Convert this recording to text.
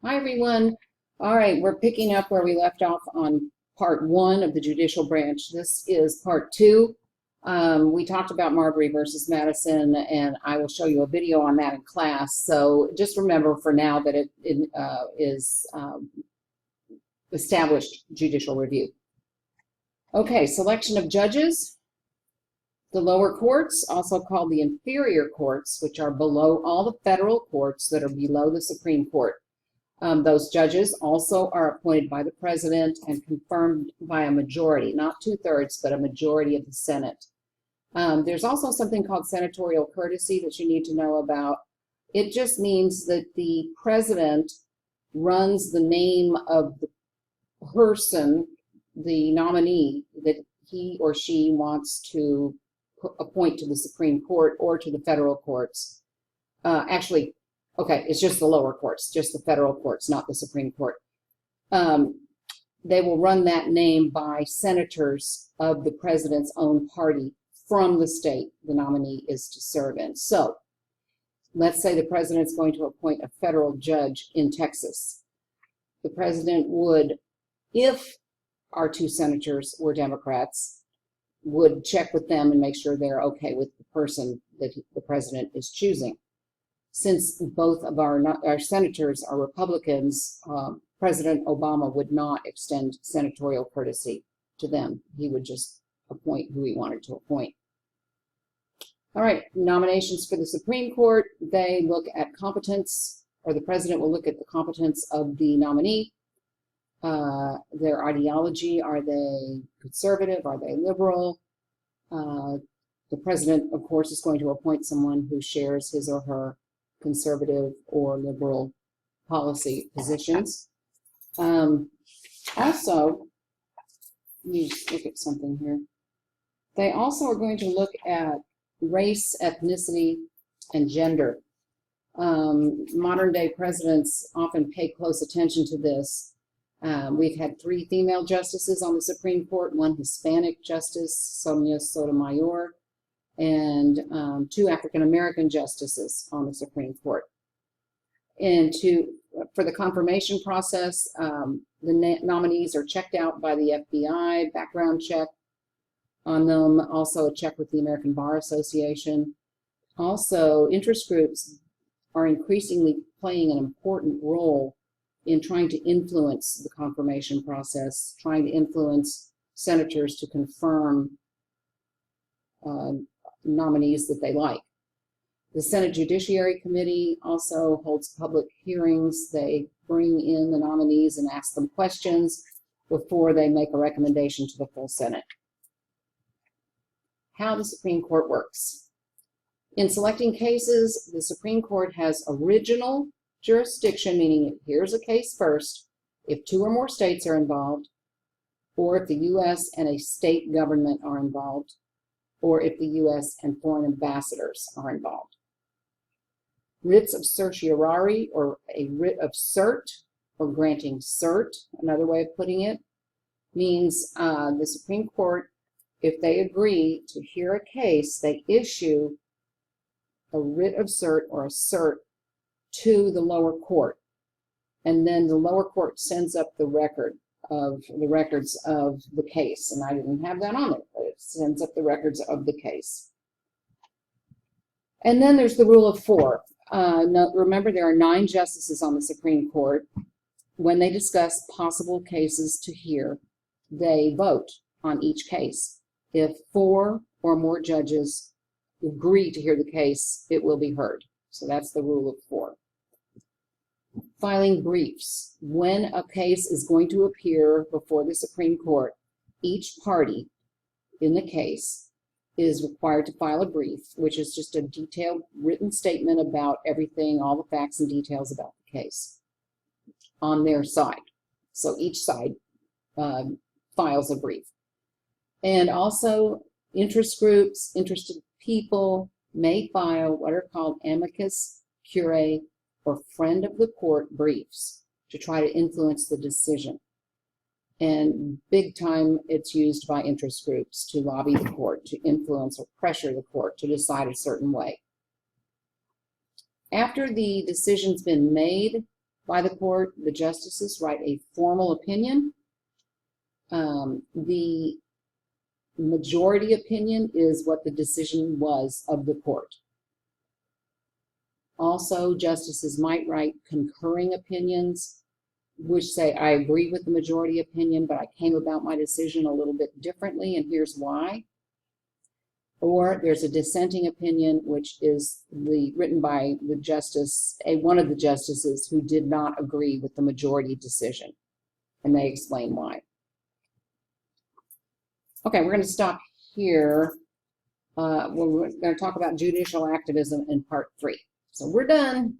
Hi, everyone. All right, we're picking up where we left off on part one of the judicial branch. This is part two. We talked about Marbury versus Madison, and I will show you a video on that in class. So just remember for now that it is established judicial review. Okay, selection of judges. The lower courts, also called the inferior courts, which are below all the federal courts that are below the Supreme Court. Those judges also are appointed by the president and confirmed by a majority, not 2/3, but a majority of the Senate. There's also something called senatorial courtesy that you need to know about. It just means that the president runs the name of the person, the nominee, that he or she wants to appoint to the Supreme Court or to the federal courts. Actually, okay, it's just the lower courts, just the federal courts, not the Supreme Court. They will run that name by senators of the president's own party from the state the nominee is to serve in. So let's say the president's going to appoint a federal judge in Texas. The president would, if our two senators were Democrats, would check with them and make sure they're okay with the person that the president is choosing. Since both of our senators are Republicans, President Obama would not extend senatorial courtesy to them. He would just appoint who he wanted to appoint. All right, nominations for the Supreme Court. They look at competence, or the president will look at the competence of the nominee. Their ideology, are they conservative? Are they liberal? The president, of course, is going to appoint someone who shares his or her conservative or liberal policy positions. Also, let me look at something here. They also are going to look at race, ethnicity, and gender. Modern day presidents often pay close attention to this. We've had 3 female justices on the Supreme Court, 1 Hispanic justice, Sonia Sotomayor, and 2 African-American justices on the Supreme Court. And for the confirmation process, the nominees are checked out by the FBI, background check on them, also a check with the American Bar Association. Also, interest groups are increasingly playing an important role in trying to influence the confirmation process, trying to influence senators to confirm nominees that they like. The Senate Judiciary Committee also holds public hearings. They bring in the nominees and ask them questions before they make a recommendation to the full Senate. How the Supreme Court works. In selecting cases, the Supreme Court has original jurisdiction, meaning it hears a case first if 2 or more states are involved, or if the U.S. and a state government are involved, or if the U.S. and foreign ambassadors are involved. Writs of certiorari, or a writ of cert, or granting cert, another way of putting it, means the Supreme Court, if they agree to hear a case, they issue a writ of cert or a cert to the lower court. And then the lower court sends up the records of the case. And I didn't have that on it, but it sends up the records of the case. And then there's the rule of 4. Remember, there are 9 justices on the Supreme Court. When they discuss possible cases to hear, they vote on each case. If 4 or more judges agree to hear the case, it will be heard. So that's the rule of 4. Filing briefs. When a case is going to appear before the Supreme Court, each party in the case is required to file a brief, which is just a detailed written statement about everything, all the facts and details about the case on their side. So each side files a brief. And also, interest groups, interested people may file what are called amicus curiae or friend of the court briefs to try to influence the decision. And big time, it's used by interest groups to lobby the court, to influence or pressure the court to decide a certain way. After the decision's been made by the court. The justices write a formal opinion. The majority opinion is what the decision was of the court. Also, justices might write concurring opinions, which say, I agree with the majority opinion, but I came about my decision a little bit differently, and here's why. Or there's a dissenting opinion, which is written by the justice, one of the justices who did not agree with the majority decision, and they explain why. Okay, we're going to stop here. We're going to talk about judicial activism in part 3. So we're done.